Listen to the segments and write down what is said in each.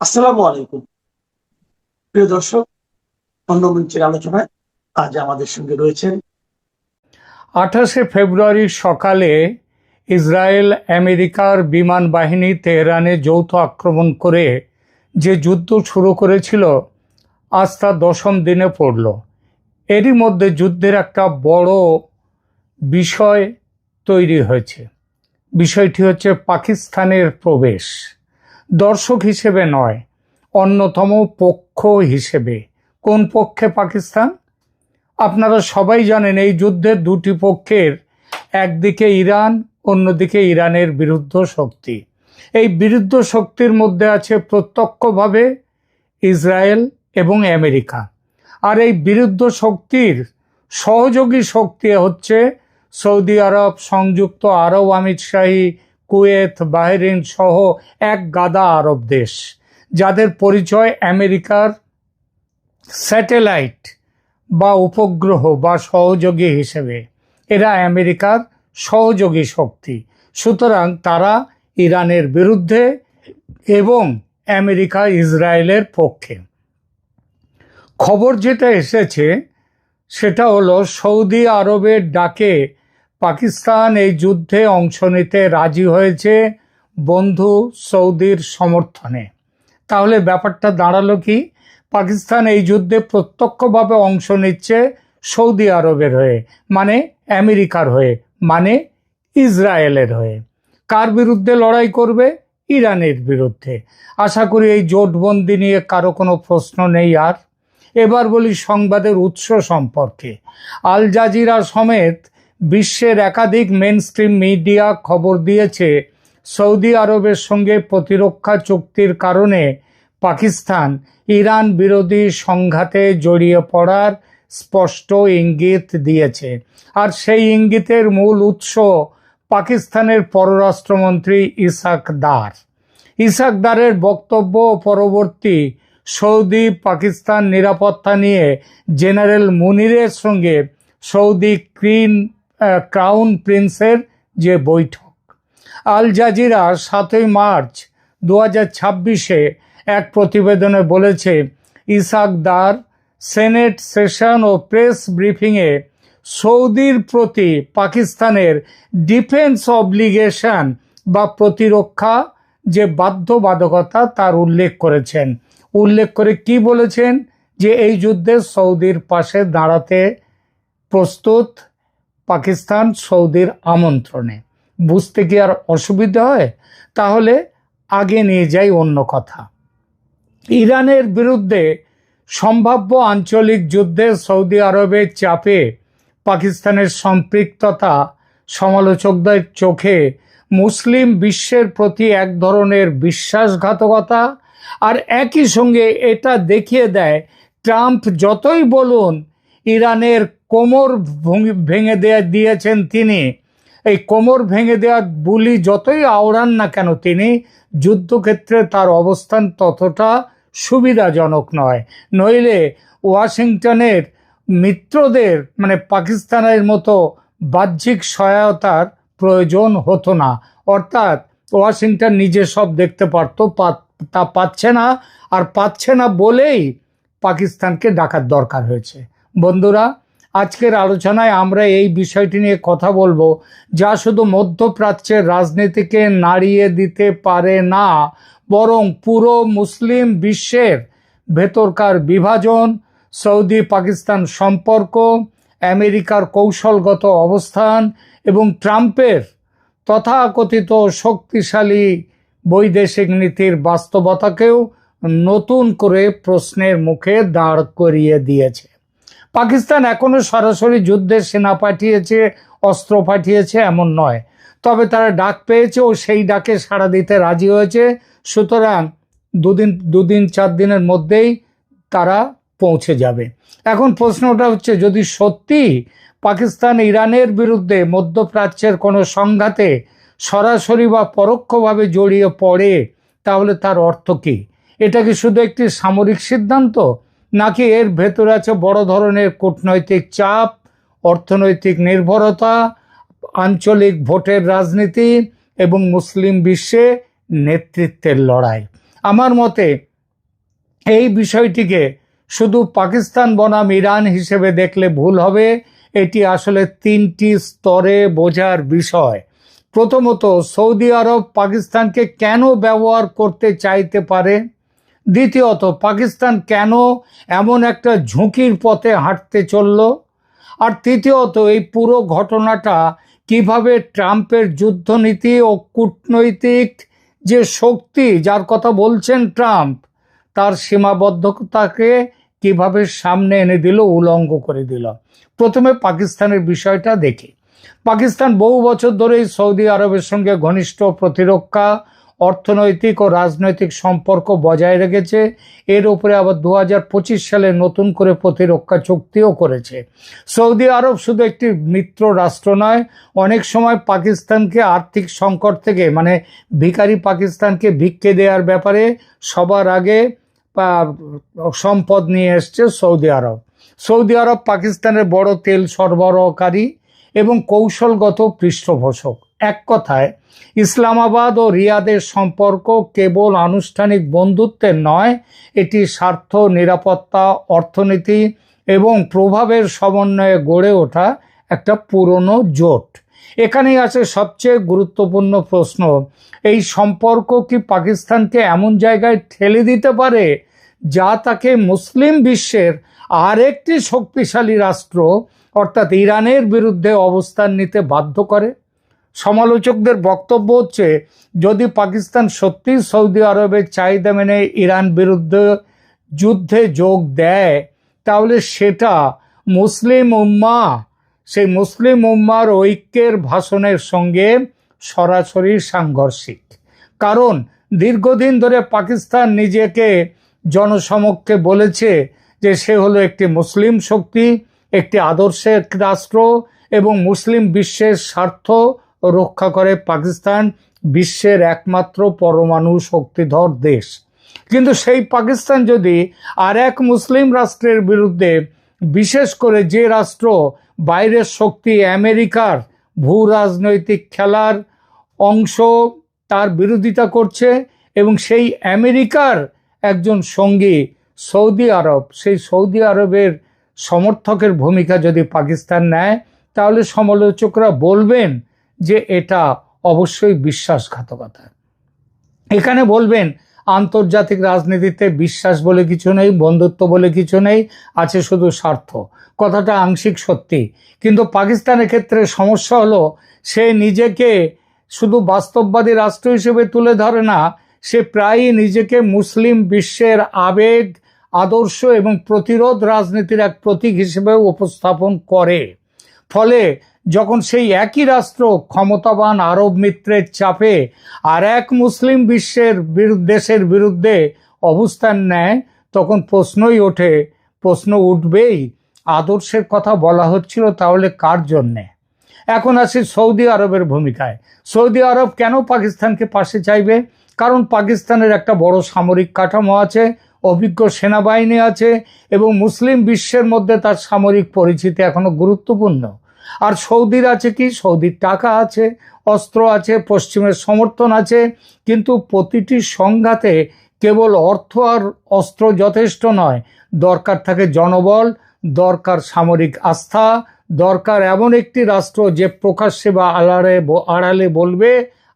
আসসালামু আলাইকুম প্রিয় দর্শক। অন্য মঞ্চের আলোচনায় আজ আমাদের সঙ্গে রয়েছেন 28শে ফেব্রুয়ারি সকালে ইসরায়েল আমেরিকার বিমান বাহিনী তেহরানে যৌথ আক্রমণ করে যে যুদ্ধ শুরু করেছিল আজ তা 10ম দিনে পড়ল। এরই মধ্যে যুদ্ধের একটা বড় বিষয় তৈরি হয়েছে। বিষয়টি হচ্ছে পাকিস্তানের প্রবেশ, দর্শক হিসেবে নয়, অন্যতম পক্ষ হিসেবে। কোন পক্ষে পাকিস্তান? আপনারা সবাই জানেন এই যুদ্ধের দুটি পক্ষের, একদিকে ইরান, অন্যদিকে ইরানের বিরুদ্ধ শক্তি। এই বিরুদ্ধ শক্তির মধ্যে আছে প্রত্যক্ষভাবে ইসরায়েল এবং আমেরিকা, আর এই বিরুদ্ধ শক্তির সহযোগী শক্তি হচ্ছে সৌদি আরব, সংযুক্ত আরব আমিরশাহী, কুয়েত, বাহরিন সহ এক গাদা আরব দেশ, যাদের পরিচয় আমেরিকার স্যাটেলাইট বা উপগ্রহ বা সহযোগী হিসেবে। এরা আমেরিকার সহযোগী শক্তি, সুতরাং তারা ইরানের বিরুদ্ধে এবং আমেরিকা ইসরায়েলের পক্ষে। খবর যেটা এসেছে সেটা হলো সৌদি আরবের ডাকে পাকিস্তান এই যুদ্ধে অংশ নিতে রাজি হয়েছে বন্ধু সৌদির সমর্থনে। তাহলে ব্যাপারটা দাঁড়ালো কি? পাকিস্তান এই যুদ্ধে প্রত্যক্ষভাবে অংশ নিচ্ছে সৌদি আরবের হয়ে, মানে আমেরিকার হয়ে, মানে ইসরায়েলের হয়ে। কার বিরুদ্ধে লড়াই করবে? ইরানের বিরুদ্ধে। আশা করি এই জোটবন্দি নিয়ে কারো কোনো প্রশ্ন নেই। আর এবার বলি সংবাদের উৎস সম্পর্কে। আল জাজিরা সমেত বিশ্বের একাধিক মেইনস্ট্রিম মিডিয়া খবর দিয়েছে সৌদি আরবের সঙ্গে প্রতিরক্ষা চুক্তির কারণে পাকিস্তান ইরান বিরোধী সংঘাতে জড়িয়ে পড়ার স্পষ্ট ইঙ্গিত দিয়েছে। আর সেই ইঙ্গিতের মূল উৎস পাকিস্তানের পররাষ্ট্রমন্ত্রী ইসাক দার। ইসাক দারের বক্তব্য পরবর্তী সৌদি পাকিস্তান নিরাপত্তা নিয়ে জেনারেল মুনিরের সঙ্গে সৌদি ক্রাউন প্রিন্সের যে বৈঠক। আল জাজিরা 7ই মার্চ 2026-এ এক প্রতিবেদনে বলেছে, ইসাক দার সেনেট সেশন ও প্রেস ব্রিফিংয়ে সৌদির প্রতি পাকিস্তানের ডিফেন্স অব্লিগেশন বা প্রতিরক্ষা যে বাধ্যবাধকতা তার উল্লেখ করেছেন। উল্লেখ করে কি বলেছেন? যে এই যুদ্ধে সৌদির পাশে দাঁড়াতে প্রস্তুত পাকিস্তান সৌদির আমন্ত্রণে। বুঝতে কি আর অসুবিধা হয়? তাহলে আগে নিয়ে যাই অন্য কথা। ইরানের বিরুদ্ধে সম্ভাব্য আঞ্চলিক যুদ্ধে সৌদি আরবের চাপে পাকিস্তানের সম্পৃক্ততা সমালোচকদের চোখে মুসলিম বিশ্বের প্রতি এক ধরনের বিশ্বাসঘাতকতা, আর একই সঙ্গে এটা দেখিয়ে দেয় ট্রাম্প যতই বলুন ইরানের কোমর ভেঙে দিয়েছেন তিনি, এই কোমর ভেঙে দেওয়ার বুলি যতই আওড়ান না কেন তিনি, যুদ্ধক্ষেত্রে তার অবস্থান ততটা সুবিধাজনক নয়। নইলে ওয়াশিংটনের মিত্রদের মানে পাকিস্তানের মতো বাহ্যিক সহায়তার প্রয়োজন হতো না। অর্থাৎ ওয়াশিংটন নিজে সব দেখতে পারত, তা পাচ্ছে না, আর পাচ্ছে না বলেই পাকিস্তানকে ডাকার দরকার হয়েছে। বন্ধুরা, আজকের আলোচনায় আমরা এই বিষয়টি নিয়ে কথা বলবো, যা শুধু মধ্যপ্রাচ্যের রাজনীতিকে নাড়িয়ে দিতে পারে না, বরং পুরো মুসলিম বিশ্বের ভেতরকার বিভাজন, সৌদি পাকিস্তান সম্পর্ক, আমেরিকার কৌশলগত অবস্থান এবং ট্রাম্পের তথাকথিত শক্তিশালী বৈদেশিক নীতির বাস্তবতাকেও নতুন করে প্রশ্নের মুখে দাঁড় করিয়ে দিয়েছে। পাকিস্তান এখনো সরাসরি যুদ্ধে সেনা পাঠিয়েছে, অস্ত্র পাঠিয়েছে এমন নয়, তবে তারা ডাক পেয়েছে ও সেই ডাকে সাড়া দিতে রাজি হয়েছে। সুতরাং দুদিন 4 দিনের মধ্যেই তারা পৌঁছে যাবে। এখন প্রশ্নটা হচ্ছে, যদি সত্যি পাকিস্তান ইরানের বিরুদ্ধে মধ্যপ্রাচ্যের কোনো সংঘাতে সরাসরি বা পরোক্ষভাবে জড়িয়ে পড়ে, তাহলে তার অর্থ কী? এটা কি শুধু একটি সামরিক সিদ্ধান্ত, নাকি এর ভেতরে আছে বড় ধরনের কূটনৈতিক চাপ, অর্থনৈতিক নির্ভরতা, আঞ্চলিক ভোটের রাজনীতি এবং মুসলিম বিশ্বে নেতৃত্বের লড়াই? আমার মতে এই বিষয়টিকে শুধু পাকিস্তান বনাম ইরান হিসেবে দেখলে ভুল হবে। এটি আসলে তিনটি স্তরে বোঝার বিষয়। প্রথমত, সৌদি আরব পাকিস্তানকে কেন ব্যবহার করতে চাইতে পারে? দ্বিতীয়ত, পাকিস্তান কেন এমন একটা ঝুঁকির পথে হাঁটতে চলল? আর তৃতীয়ত, এই পুরো ঘটনাটা কিভাবে ট্রাম্পের যুদ্ধনীতি ও কূটনৈতিক যে শক্তি যার কথা বলছেন ট্রাম্প, তার সীমাবদ্ধতাকে কিভাবে সামনে এনে দিল, উলঙ্গ করে দিল। প্রথমে পাকিস্তানের বিষয়টা দেখি। পাকিস্তান বহু বছর ধরেই সৌদি আরবের সঙ্গে ঘনিষ্ঠ প্রতিরক্ষা, অর্থনৈতিক ও রাজনৈতিক সম্পর্ক বজায় রেখেছে। এর উপরে আবার 2025 সালে নতুন করে প্রতিরক্ষা চুক্তিও করেছে। সৌদি আরব শুধু একটি মিত্র রাষ্ট্র নয়, অনেক সময় পাকিস্তানকে আর্থিক সংকট থেকে, মানে ভিখারি পাকিস্তানকে ভিক্ষে দেওয়ার ব্যাপারে সবার আগে সম্পদ নিয়ে এসছে সৌদি আরব। সৌদি আরব পাকিস্তানের বড় তেল সরবরাহকারী এবং কৌশলগত পৃষ্ঠপোষক। এক কথায়, ইসলামাবাদ ও রিয়াদের সম্পর্ক কেবল আনুষ্ঠানিক বন্ধুত্বের নয়, এটি স্বার্থ, নিরাপত্তা, অর্থনীতি এবং প্রভাবের সমন্বয়ে গড়ে ওঠা একটা পুরনো জোট। এখানেই আছে সবচেয়ে গুরুত্বপূর্ণ প্রশ্ন, এই সম্পর্ক কি পাকিস্তানকে এমন জায়গায় ঠেলে দিতে পারে যা তাকে মুসলিম বিশ্বের আরেকটি শক্তিশালী রাষ্ট্র অর্থাৎ ইরানের বিরুদ্ধে অবস্থান নিতে বাধ্য করে? সমালোচকদের বক্তব্য হচ্ছে, যদি পাকিস্তান সত্যি সৌদি আরবের চাহিদা মেনে ইরান বিরুদ্ধে যুদ্ধে যোগ দেয়, তাহলে সেটা সেই মুসলিম উম্মার ঐক্যের ভাষণের সঙ্গে সরাসরি সাংঘর্ষিক। কারণ দীর্ঘদিন ধরে পাকিস্তান নিজেকে জনসমক্ষে বলেছে যে সে হলো একটি মুসলিম শক্তি, একটি আদর্শের রাষ্ট্র এবং মুসলিম বিশ্বের স্বার্থ রক্ষা করে পাকিস্তান বিশ্বের একমাত্র পরমাণু শক্তিধর দেশ। কিন্তু সেই পাকিস্তান যদি আর এক মুসলিম রাষ্ট্রের বিরুদ্ধে, বিশেষ করে যে রাষ্ট্র বাইরের শক্তি আমেরিকার ভূ রাজনৈতিক খেলার অংশ, তার বিরোধিতা করছে এবং সেই আমেরিকার একজন সঙ্গী সৌদি আরব, সেই সৌদি আরবের সমর্থকের ভূমিকা যদি পাকিস্তান নেয়, তাহলে সমালোচকরা বলবেন যে এটা অবশ্যই বিশ্বাসঘাতকতা। এখানে বলবেন আন্তর্জাতিক রাজনীতিতে বিশ্বাস বলে কিছু নেই, বন্ধুত্ব বলে কিছু নেই, আছে শুধু স্বার্থ। কথাটা আংশিক সত্যি, কিন্তু পাকিস্তানের ক্ষেত্রে সমস্যা হলো সে নিজেকে শুধু বাস্তববাদী রাষ্ট্র হিসেবে তুলে ধরে না, সে প্রায়ই নিজেকে মুসলিম বিশ্বের আবেগ, আদর্শ এবং প্রতিরোধ রাজনীতির এক প্রতীক হিসেবে উপস্থাপন করে। ফলে যখন সেই একই রাষ্ট্র ক্ষমতাবান আরব মিত্রের চাপে আর এক মুসলিম বিশ্বের দেশের বিরুদ্ধে অবস্থান নেয়, তখন প্রশ্ন উঠবেই, আদর্শের কথা বলা হচ্ছিল তাহলে কার জন্যে? এখন আসি সৌদি আরবের ভূমিকায়। সৌদি আরব কেন পাকিস্তানকে পাশে চাইবে? কারণ পাকিস্তানের একটা বড় সামরিক কাঠামো আছে, অভিজ্ঞ সেনাবাহিনী আছে এবং মুসলিম বিশ্বের মধ্যে তার সামরিক পরিচিতি এখনো গুরুত্বপূর্ণ। আর সৌদির আছে কি? সৌদির টাকা আছে, অস্ত্র আছে, পশ্চিমের সমর্থন আছে। কিন্তু প্রতিটি সংঘাতে কেবল অর্থ আর অস্ত্র যথেষ্ট নয়, দরকার থাকে জনবল, দরকার সামরিক আস্থা, দরকার এমন একটি রাষ্ট্র যে প্রকাশ্যে বা আড়ালে বলবে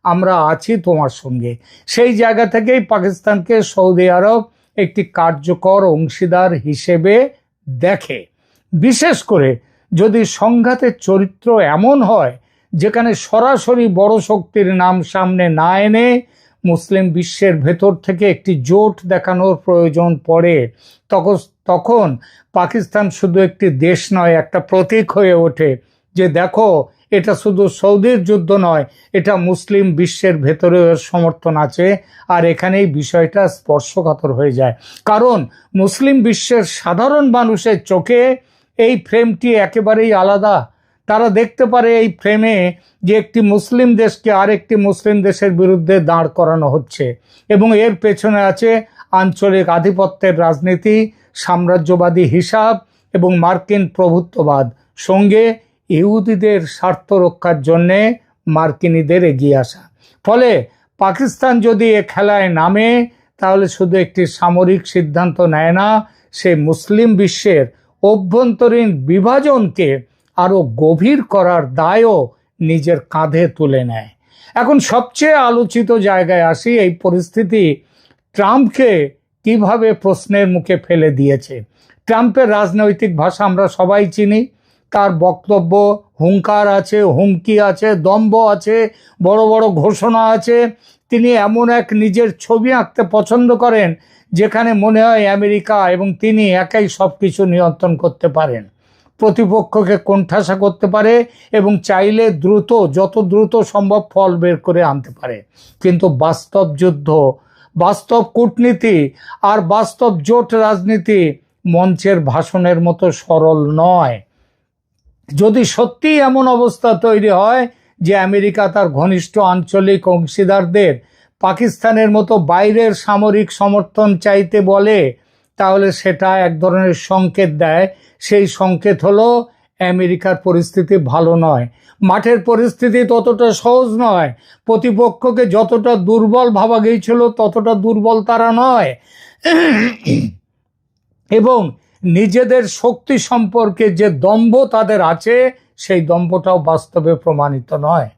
আমরা আছি তোমার সঙ্গে। সেই জায়গা থেকেই পাকিস্তানকে সৌদি আরব একটি কার্যকর অংশীদার হিসেবে দেখে। বিশেষ করে যদি সংঘাতের চরিত্র এমন হয় যেখানে সরাসরি বড় শক্তির নাম সামনে না এনে মুসলিম বিশ্বের ভেতর থেকে একটি জোট দেখানোর প্রয়োজন পড়ে, তখন পাকিস্তান শুধু একটি দেশ নয়, একটা প্রতীক হয়ে ওঠে যে দেখো, এটা শুধু সৌদির যুদ্ধ নয়, এটা মুসলিম বিশ্বের ভেতরে সমর্থন আছে। আর এখানেই বিষয়টা স্পর্শকাতর হয়ে যায়, কারণ মুসলিম বিশ্বের সাধারণ মানুষের চোখে এই ফ্রেমটি একেবারেই আলাদা। তারা দেখতে পারে এই ফ্রেমে যে একটি মুসলিম দেশকে আরেকটি মুসলিম দেশের বিরুদ্ধে দাঁড় করানো হচ্ছে এবং এর পেছনে আছে আঞ্চলিক আধিপত্যের রাজনীতি, সাম্রাজ্যবাদী হিসাব এবং মার্কিন প্রভুত্ববাদ, সঙ্গে ইহুদিদের স্বার্থ রক্ষার জন্যে মার্কিনীদের এগিয়ে আসা। ফলে পাকিস্তান যদি এ খেলায় নামে, তাহলে শুধু একটি সামরিক সিদ্ধান্ত নেয় না, সে মুসলিম বিশ্বের অভ্যন্তরীণ বিভাজনকে আরো গভীর করার দায়ও নিজের কাঁধে তুলে নেয়। এখন সবচেয়ে আলোচিত জায়গায় আসি, এই পরিস্থিতি ট্রাম্পকে কিভাবে প্রশ্নের মুখে ফেলে দিয়েছে। ট্রাম্পের রাজনৈতিক ভাষা আমরা সবাই চিনি, তার বক্তব্য হুঙ্কার আছে, হুমকি আছে, দম্ভ আছে, বড় বড় ঘোষণা আছে। তিনি এমন এক নিজের ছবি আঁকতে পছন্দ করেন যেখানে মনে হয় আমেরিকা এবং তিনি একাই সব কিছু নিয়ন্ত্রণ করতে পারেন, প্রতিপক্ষকে কোণঠাসা করতে পারে এবং চাইলে দ্রুত, যত দ্রুত সম্ভব ফল বের করে আনতে পারে। কিন্তু বাস্তব যুদ্ধ, বাস্তব কূটনীতি আর বাস্তব জোট রাজনীতি মঞ্চের ভাষণের মতো সরল নয়। যদি সত্যি এমন অবস্থা তৈরি হয় যে আমেরিকা তার ঘনিষ্ঠ আঞ্চলিক অংশীদারদের পাকিস্তানের মতো বাইরের সামরিক সমর্থন চাইতে বলে, তাহলে সেটা এক ধরনের সংকেত দেয়। সেই সংকেত হলো আমেরিকার পরিস্থিতি ভালো নয়, মাঠের পরিস্থিতি ততটা সহজ নয়, প্রতিপক্ষকে যতটা দুর্বল ভাবা গিয়েছিল ততটা দুর্বল তারা নয়, এবং নিজেদের শক্তি সম্পর্কে যে দম্ভ তাদের আছে সেই দম্ভটাও বাস্তবে প্রমাণিত নয়।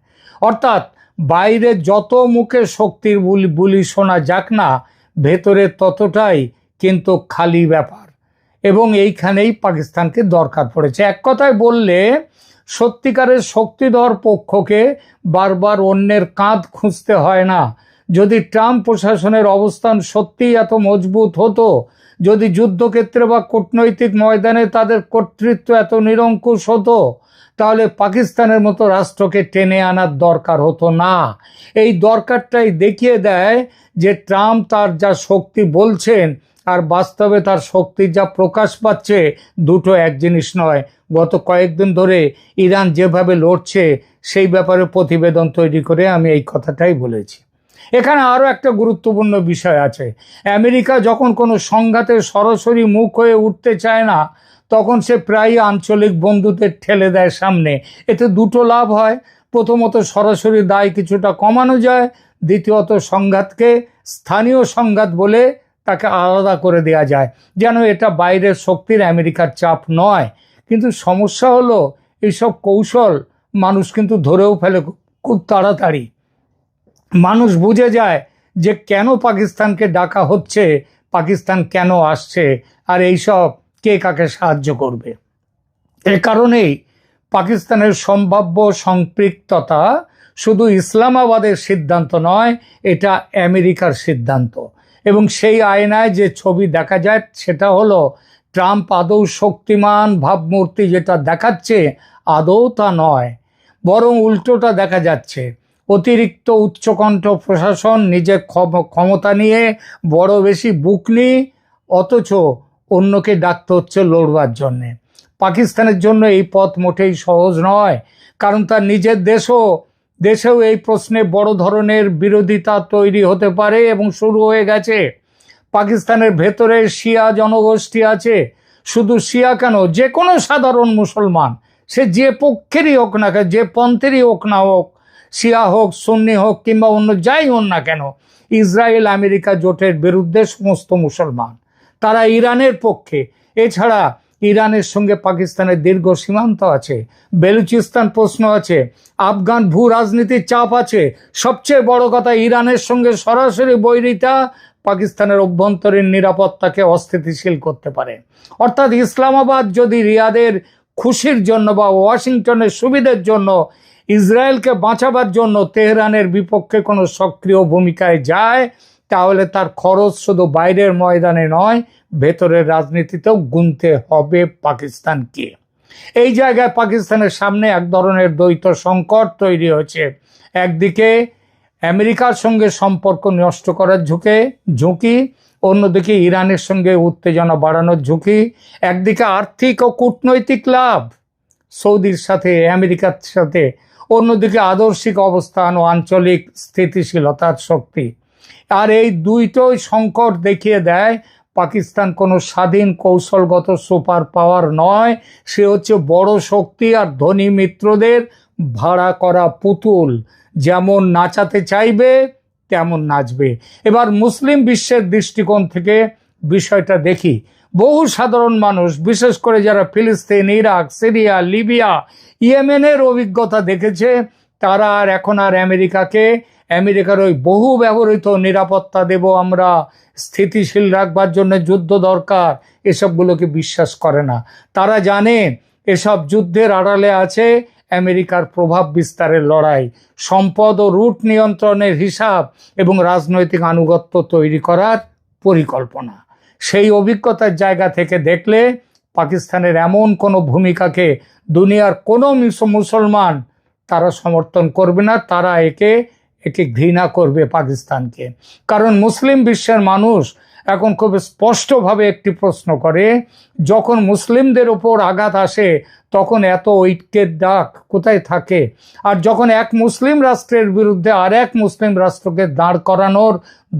অর্থাৎ বাইরে যত মুখে শক্তির বুলি শোনা যাক না, ভেতরে ততটাই কিন্তু খালি ব্যাপার। এবং এইখানেই পাকিস্তানকে দরকার পড়েছে। এক কথায় বললে, সত্যিকারের শক্তিধর পক্ষকে বারবার অন্যের কাঁধ খুঁজতে হয় না। যদি ট্রাম্প প্রশাসনের অবস্থান সত্যিই এত মজবুত হতো, যদি যুদ্ধক্ষেত্রে বা কূটনৈতিক ময়দানে তাদের কর্তৃত্ব এত নিরঙ্কুশ হতো, তাহলে পাকিস্তানের মতো রাষ্ট্রকে টেনে আনার দরকার হতো না। এই দরকারটাই দেখিয়ে দেয় যে ট্রাম্প তার যা শক্তি বলছেন আর বাস্তবে তার শক্তি যা প্রকাশ পাচ্ছে, দুটো এক জিনিস নয়। গত কয়েকদিন ধরে ইরান যেভাবে লড়ছে সেই ব্যাপারে প্রতিবেদন তৈরি করে আমি এই কথাটাই বলেছি। এখানে আরও একটা গুরুত্বপূর্ণ বিষয় আছে। আমেরিকা যখন কোনো সংঘাতে সরাসরি মুখ হয়ে উঠতে চায় না, তখন সে প্রায়ই আঞ্চলিক বন্ধুদের ঠেলে দেয় সামনে। এতে দুটো লাভ হয়। প্রথমত, সরাসরি দায় কিছুটা কমানো যায়। দ্বিতীয়ত, সংঘাতকে স্থানীয় সংঘাত বলে তাকে আলাদা করে দেওয়া যায়, যেন এটা বাইরের শক্তির আমেরিকার চাপ নয়। কিন্তু সমস্যা হলো, এইসব কৌশল মানুষ কিন্তু ধরেও ফেলে খুব তাড়াতাড়ি। মানুষ বুঝে যায় যে কেন পাকিস্তানকে ডাকা হচ্ছে, পাকিস্তান কেন আসছে, আর এইসব কে কাকে সাহায্য করবে। এ কারণেই পাকিস্তানের সম্ভাব্য সম্পৃক্ততা শুধু ইসলামাবাদের সিদ্ধান্ত নয়, এটা আমেরিকার সিদ্ধান্ত। এবং সেই আয়নায় যে ছবি দেখা যায় সেটা হলো, ট্রাম্প আদৌ শক্তিমান ভাবমূর্তি যেটা দেখাচ্ছে আদৌ তা নয়, বরং উল্টোটা দেখা যাচ্ছে। অতিরিক্ত উচ্চকণ্ঠ প্রশাসন, নিজের ক্ষমতা নিয়ে বড় বেশি বুকনি, অথচ অন্যকে ডাকতে হচ্ছে লড়বার জন্যে। পাকিস্তানের জন্য এই পথ মোটেই সহজ নয়, কারণ তার নিজের দেশেও এই প্রশ্নে বড় ধরনের বিরোধিতা তৈরি হতে পারে এবং শুরু হয়ে গেছে। পাকিস্তানের ভেতরে শিয়া জনগোষ্ঠী আছে। শুধু শিয়া কেন, যে কোনো সাধারণ মুসলমান, সে যে পক্ষেরই হোক না কেন, যে পন্থেরই হোক না হোক, শিয়া হোক, সুন্নি হোক কিংবা অন্য যাই হোক না কেন, ইসরায়েল আমেরিকা জোটের বিরুদ্ধে সমস্ত মুসলমান। তারা ইরানের পক্ষে। এছাড়া ইরানের সঙ্গে পাকিস্তানের দীর্ঘ সীমান্ত আছে, বেলুচিস্তান প্রশ্ন আছে, আফগান ভূ রাজনীতির চাপ আছে। সবচেয়ে বড় কথা, ইরানের সঙ্গে সরাসরি বৈরিতা পাকিস্তানের অভ্যন্তরীণ নিরাপত্তাকে অস্থিতিশীল করতে পারে। অর্থাৎ ইসলামাবাদ যদি রিয়াদের খুশির জন্য বা ওয়াশিংটনের সুবিধার জন্য, ইসরায়েলকে বাঁচাবার জন্য তেহরানের বিপক্ষে কোনো সক্রিয় ভূমিকায় যায়, তাহলে তার খরচ শুধু বাইরের ময়দানে নয়, ভেতরের রাজনীতিতেও গুনতে হবে পাকিস্তানকে। এই জায়গায় পাকিস্তানের সামনে এক ধরনের দ্বৈত সংকট তৈরি হয়েছে। একদিকে আমেরিকার সঙ্গে সম্পর্ক নষ্ট করার ঝুঁকি, অন্যদিকে ইরানের সঙ্গে উত্তেজনা বাড়ানোর ঝুঁকি। একদিকে আর্থিক ও কূটনৈতিক লাভ সৌদির সাথে, আমেরিকার সাথে, অন্যদিকে আদর্শিক অবস্থান ও আঞ্চলিক স্থিতিশীলতার শক্তি। আর এই দুইটোই সংকট দেখিয়ে দেয় পাকিস্তান কোনো স্বাধীন কৌশলগত সুপার পাওয়ার নয়, সে হচ্ছে বড় শক্তি আর ধনী মিত্রদের ভাড়া করা পুতুল। যেমন নাচাতে চাইবে তেমন নাচবে। এবার মুসলিম বিশ্বের দৃষ্টিকোণ থেকে বিষয়টা দেখি। বহু সাধারণ মানুষ, বিশেষ করে যারা ফিলিস্তিন, ইরাক, সিরিয়া, লিবিয়া, ইয়েমেনের অভিজ্ঞতা দেখেছে, তারা এখন আর আমেরিকার ওই বহু ব্যবহৃত নিরাপত্তা দেব আমরা, স্থিতিশীল রাখবার জন্য যুদ্ধ দরকার, এসবগুলোকে বিশ্বাস করে না। তারা জানে এসব যুদ্ধের আড়ালে আছে আমেরিকার প্রভাব বিস্তারের লড়াই, সম্পদ ও রুট নিয়ন্ত্রণের হিসাব এবং রাজনৈতিক আনুগত্য তৈরি করার পরিকল্পনা। সেই অভিজ্ঞতার জায়গা থেকে দেখলে পাকিস্তানের এমন কোনো ভূমিকাকে দুনিয়ার কোনো মুসলমান তারা সমর্থন করবে না। তারা একে ঘৃণা করবে পাকিস্তানকে। কারণ মুসলিম বিশ্বের মানুষ এখন খুব স্পষ্টভাবে একটি প্রশ্ন করে, যখন মুসলিমদের ওপর আঘাত আসে তখন এত ঐক্যের ডাক কোথায় থাকে? আর যখন এক মুসলিম রাষ্ট্রের বিরুদ্ধে আর এক মুসলিম রাষ্ট্রকে দাঁড় করানোর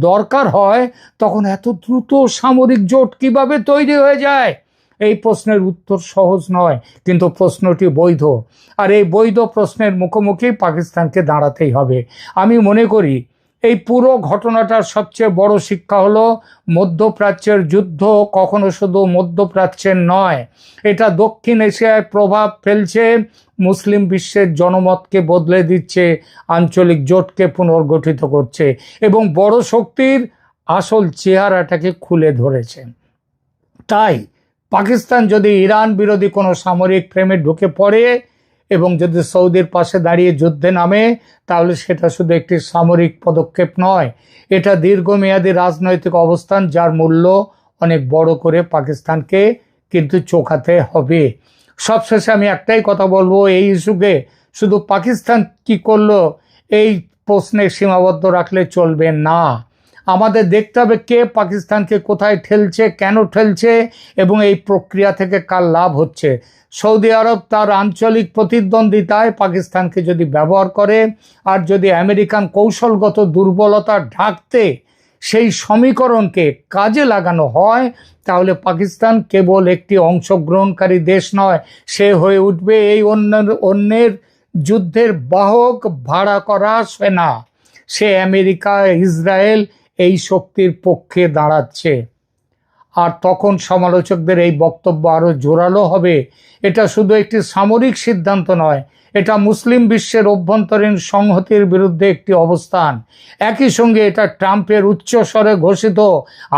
দরকার হয়, তখন এত দ্রুত সামরিক জোট কিভাবে তৈরি হয়ে যায়? এই প্রশ্নের উত্তর সহজ নয়, কিন্তু প্রশ্নটি বৈধ। আর এই বৈধ প্রশ্নের মুখোমুখি পাকিস্তানকে দাঁড়াতেই হবে। আমি মনে করি এই পুরো ঘটনাটার সবচেয়ে বড় শিক্ষা হলো, মধ্যপ্রাচ্যের যুদ্ধ কখনো শুধু মধ্যপ্রাচ্যের নয়, এটা দক্ষিণ এশিয়ায় প্রভাব ফেলছে, মুসলিম বিশ্বের জনমতকে বদলে দিচ্ছে, আঞ্চলিক জোটকে পুনর্গঠিত করছে এবং বড় শক্তির আসল চেহারাটাকে খুলে ধরেছে। তাই পাকিস্তান যদি ইরান বিরোধী কোনো সামরিক ফ্রেমে ঢুকে পড়ে এবং যদি সৌদির পাশে দাঁড়িয়ে যুদ্ধে নামে, তাহলে সেটা শুধু একটি সামরিক পদক্ষেপ নয়, এটা দীর্ঘমেয়াদী রাজনৈতিক অবস্থান, যার মূল্য অনেক বড় করে পাকিস্তানকে কিন্তু চোকাতে হবে। সবশেষে আমি একটাই কথা বলবো, এই ইস্যুকে শুধু পাকিস্তান কি করলো এই প্রশ্নে সীমাবদ্ধ রাখলে চলবে না। আমাদের দেখতে হবে কে পাকিস্তানকে কোথায় ঠেলছে, কেন ঠেলছে এবং এই প্রক্রিয়া থেকে কার লাভ হচ্ছে। সৌদি আরব তার আঞ্চলিক প্রতিদ্বন্দ্বিতায় পাকিস্তানকে যদি ব্যবহার করে, আর যদি আমেরিকান কৌশলগত দুর্বলতা ঢাকতে সেই সমীকরণকে কাজে লাগানো হয়, তাহলে পাকিস্তান কেবল একটি অংশগ্রহণকারী দেশ নয়, সে হয়ে উঠবে এই অন্যের যুদ্ধের বাহক, ভাড়া করা সেনা। সে আমেরিকা, ইসরায়েল এই শক্তির পক্ষে দাঁড়াচ্ছে। আর তখন সমালোচকদের এই বক্তব্য আরো জোরালো হবে। এটা শুধু একটি সামরিক সিদ্ধান্ত নয়, এটা মুসলিম বিশ্বের অভ্যন্তরীণ সংহতির বিরুদ্ধে একটি অবস্থান। একই সঙ্গে এটা ট্রাম্পের উচ্চস্বরে ঘোষিত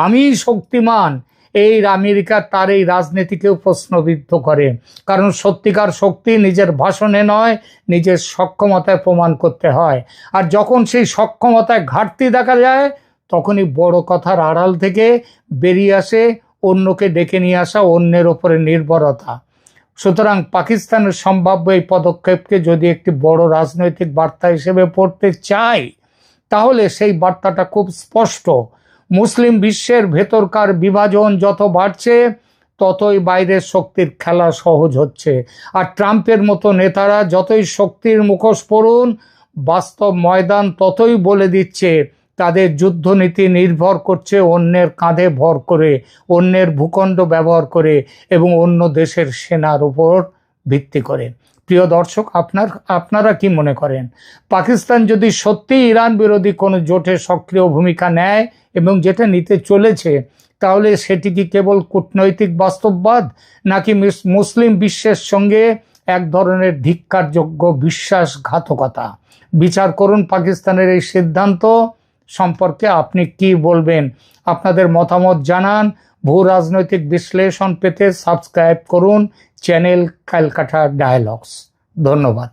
আমি শক্তিমান, এই আমেরিকা তার এই রাজনীতিকেও প্রশ্নবিদ্ধ করে। কারণ সত্যিকার শক্তি নিজের ভাষণে নয়, নিজের সক্ষমতায় প্রমাণ করতে হয়। আর যখন সেই সক্ষমতায় ঘাটতি দেখা যায়, তখনই বড় কথার আড়াল থেকে বেরিয়ে আসে অন্যকে ডেকে নিয়ে আসা, অন্যের ওপরে নির্ভরতা। সুতরাং পাকিস্তানের সম্ভাব্য এই পদক্ষেপকে যদি একটি বড় রাজনৈতিক বার্তা হিসেবে পড়তে চাই, তাহলে সেই বার্তাটা খুব স্পষ্ট। মুসলিম বিশ্বের ভেতরকার বিভাজন যত বাড়ছে, ততই বাইরের শক্তির খেলা সহজ হচ্ছে। আর ট্রাম্পের মতো নেতারা যতই শক্তির মুখোশ পরুন, বাস্তব ময়দান ততই বলে দিচ্ছে তাদের যুদ্ধনীতি নির্ভর করছে অন্যের কাঁধে ভর করে, অন্যের ভূখণ্ড ব্যবহার করে এবং অন্য দেশের সেনার উপর ভিত্তি করে। প্রিয় দর্শক, আপনারা কি মনে করেন? পাকিস্তান যদি সত্যি ইরান বিরোধী কোনো জোটে সক্রিয় ভূমিকা নেয় এবং যেটা নিতে চলেছে, তাহলে সেটি কি কেবল কূটনৈতিক বাস্তববাদ, নাকি মুসলিম বিশ্বের সঙ্গে এক ধরনের ধিক্কারযোগ্য বিশ্বাসঘাতকতা? বিচার করুন পাকিস্তানের এই সিদ্ধান্ত সম্পর্কে আপনি কি বলবেন? আপনাদের মতামত জানান। ভূ রাজনৈতিক বিশ্লেষণ পেতে সাবস্ক্রাইব করুন চ্যানেল ক্যালকাটা ডায়ালগস। ধন্যবাদ।